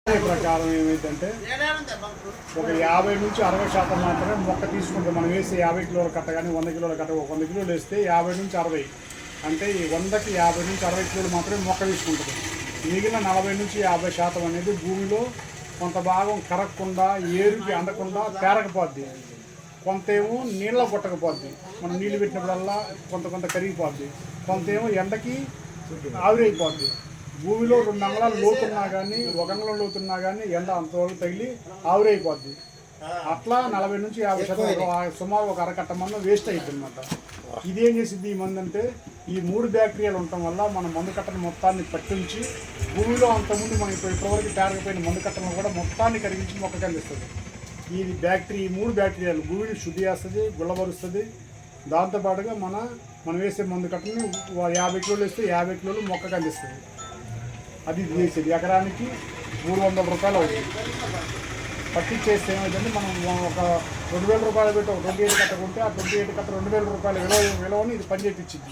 ప్రకారం ఏమైందంటే ఒక 50 నుంచి 60% మాత్రమే మొక్క తీసుకుంటాం. మనం వేసే 50 కిలోల కట్ట కానీ 100 కిలోల కట్ట 100 కిలోలు వేస్తే 50 నుంచి 60 అంటే ఈ 100కి 50 నుంచి 60 కిలోలు మాత్రమే మొక్క తీసుకుంటుంది. మిగిలిన 40 నుంచి 50% అనేది భూమిలో కొంత భాగం కరగకుండా ఏరుకి అందకుండా పేరకపోద్ది, కొంత ఏమో నీళ్ళ కొట్టకపోద్ది. మనం నీళ్ళు పెట్టినప్పుడల్లా కొంత కరిగిపోద్ది, కొంత ఏమో ఎండకి ఆవిరైపోద్ది. భూమిలో 2 అంగుళాలు లోతున్నా కానీ 1 అంగుళం లోతున్నా కానీ ఎండ అంతవరకు తగిలి ఆవిరైపోద్ది. అట్లా 40 నుంచి 50% సుమారు ఒక అరకట్ట మందు వేస్ట్ అవుతుంది అనమాట. ఇదేం చేసింది ఈ మందు అంటే, ఈ 3 బ్యాక్టీరియాలు ఉండటం వల్ల మన మందు కట్టను మొత్తాన్ని పట్టించి భూమిలో అంతకుముందు మనం ఇప్పటివరకు పేరకపోయిన మందు కట్టను కూడా మొత్తాన్ని కరిగించి మొక్క కందిస్తుంది. ఈ 3 బ్యాక్టీరియాలు భూమిని శుద్ధి చేస్తుంది, గుల్లబరుస్తుంది. దాంతోపాటుగా మనం వేసే మందు కట్టని 50 కిలోలు వేస్తే 50 కిలోలు మొక్క కందిస్తుంది. అది చేసేది ఎకరానికి 300 రూపాయలు అవుతుంది. పట్టించేస్తే ఏమైందంటే మనం ఒక 2000 రూపాయలు పెట్టి ఒక 28 కట్ట కొంటే ఆ 28 కట్ట 2000 రూపాయల విలువని ఇది పనిచేపించింది.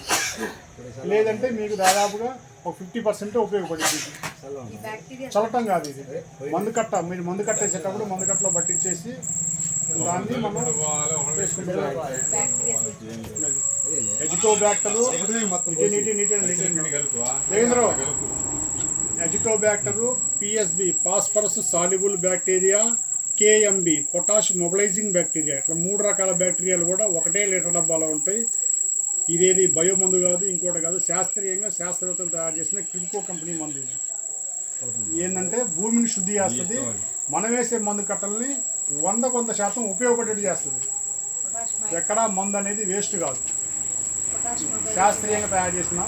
లేదంటే మీకు దాదాపుగా ఒక 50% ఉపయోగపడింది. చల్లటం కాదు, ఇది మందు కట్ట. మీరు మందు కట్టేసేటప్పుడు మందు కట్టలో పట్టించేసి దాన్ని మనం వేసుకుంటాం. Azotobacter azotobacter, PSB phosphorus soluble bacteria, KMB potash mobilising bacteria, ఇట్లా 3 రకాల బ్యాక్టీరియాలు కూడా ఒకటే లీటర్ డబ్బాలో ఉంటాయి. ఇదేది బయో మందు కాదు, ఇంకోటి కాదు, శాస్త్రవేత్తలు తయారు చేసిన క్రిప్కో కంపెనీ మందు. ఇది ఏంటంటే భూమిని శుద్ధి చేస్తుంది, మనం వేసే మందు కట్టల్ని 100% ఉపయోగపడేట్టు చేస్తుంది. ఎక్కడా మందు అనేది వేస్ట్ కాదు. శాస్త్రీయంగా తయారు చేసిన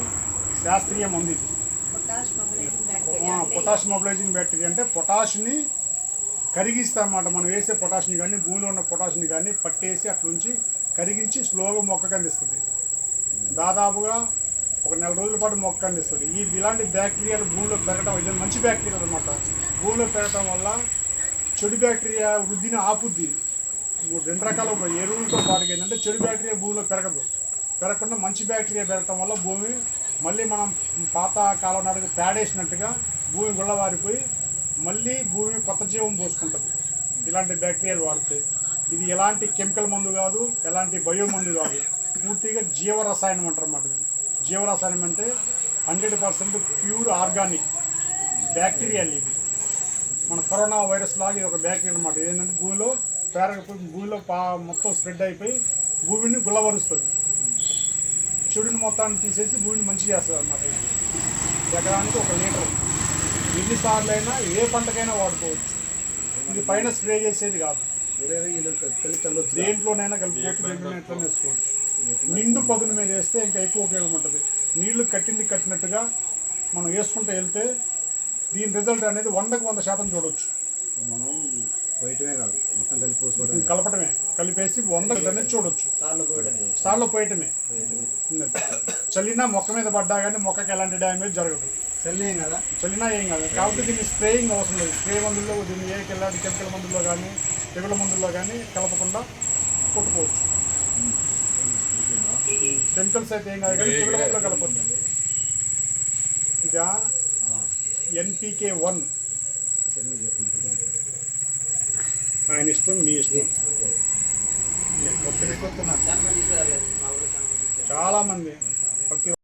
శాస్త్రీయ మందు ఇది. పొటాష్ మొబిలైజింగ్ బ్యాక్టీరియా అంటే పొటాష్ని కరిగిస్తాం అన్నమాట. మనం వేసే పొటాష్ని కానీ భూమిలో ఉన్న పొటాష్ని కానీ పట్టేసి అట్లుంచి కరిగించి స్లోగా మొక్క అందిస్తుంది. దాదాపుగా ఒక 4 రోజుల పాటు మొక్క అందిస్తుంది. ఇలాంటి బ్యాక్టీరియాలు భూమిలో పెరగడం, ఇది మంచి బ్యాక్టీరియాలు అనమాట. భూమిలో పెరగడం వల్ల చెడు బ్యాక్టీరియా వృద్ధిని ఆపుద్ది. 2 రకాల ఎరువులతో పాటు ఏంటంటే చెడు బ్యాక్టీరియా భూమిలో పెరగకుండా మంచి బ్యాక్టీరియా పెరగడం వల్ల భూమి మళ్ళీ మనం పాత కాలం నాటికి పేడేసినట్టుగా భూమి గుళ్ళవారిపోయి మళ్ళీ భూమి కొత్త జీవం పోసుకుంటుంది ఇలాంటి బ్యాక్టీరియాలు వాడితే. ఇది ఎలాంటి కెమికల్ మందు కాదు, ఎలాంటి బయో మందు కాదు, పూర్తిగా జీవరసాయనం అంటారు అన్నమాట. జీవరసాయనం అంటే 100% ప్యూర్ ఆర్గానిక్ బ్యాక్టీరియాలు. ఇది మన కరోనా వైరస్ లాగా ఇది ఒక బ్యాక్టీరియా అన్నమాట. ఏంటంటే భూమిలో మొత్తం స్ప్రెడ్ అయిపోయి భూమిని గుల్లవరుస్తుంది, చెడుని మొత్తాన్ని తీసేసి భూమిని మంచి చేస్తుంది అన్నమాట. ఎకరానికి 1 లీటర్ ఎన్నిసార్లు అయినా ఏ పంటకైనా వాడుకోవచ్చు. ఇది పైన స్ప్రే చేసేది కాదు, దేంట్లోనైనా కలిపి ఎట్లా వేసుకోవచ్చు. నిండు పదును మీద వేస్తే ఇంకా ఎక్కువ ఉపయోగం ఉంటుంది. నీళ్లు కట్టినట్టుగా మనం వేసుకుంటూ వెళ్తే దీని రిజల్ట్ అనేది 100% చూడవచ్చు. మనం పోయటమే కాదు, మొత్తం కలపటమే, కలిపేసి 100 అనేది చూడవచ్చు. సార్లు పోయటమే. చల్లినా మొక్క మీద పడ్డా కానీ మొక్కకి ఎలాంటి డ్యామేజ్ జరగదు. చల్లినా ఏం కాదు. కాబట్టి దీన్ని స్ప్రేయింగ్ అవసరం లేదు. స్ప్రే మందుల్లో దీన్ని ఎలాంటి కెమికల్ మందుల్లో కానీ తెగుల మందుల్లో కానీ కలపకుండా కొట్టుకోవచ్చు. కెమికల్స్ అయితే ఏం కాదు కానీ తెగుల మందులో కలపొద్దు. ఇక NPK 1 ఆయన ఇష్టం, మీ ఇష్టం. చాలామంది ప్రతి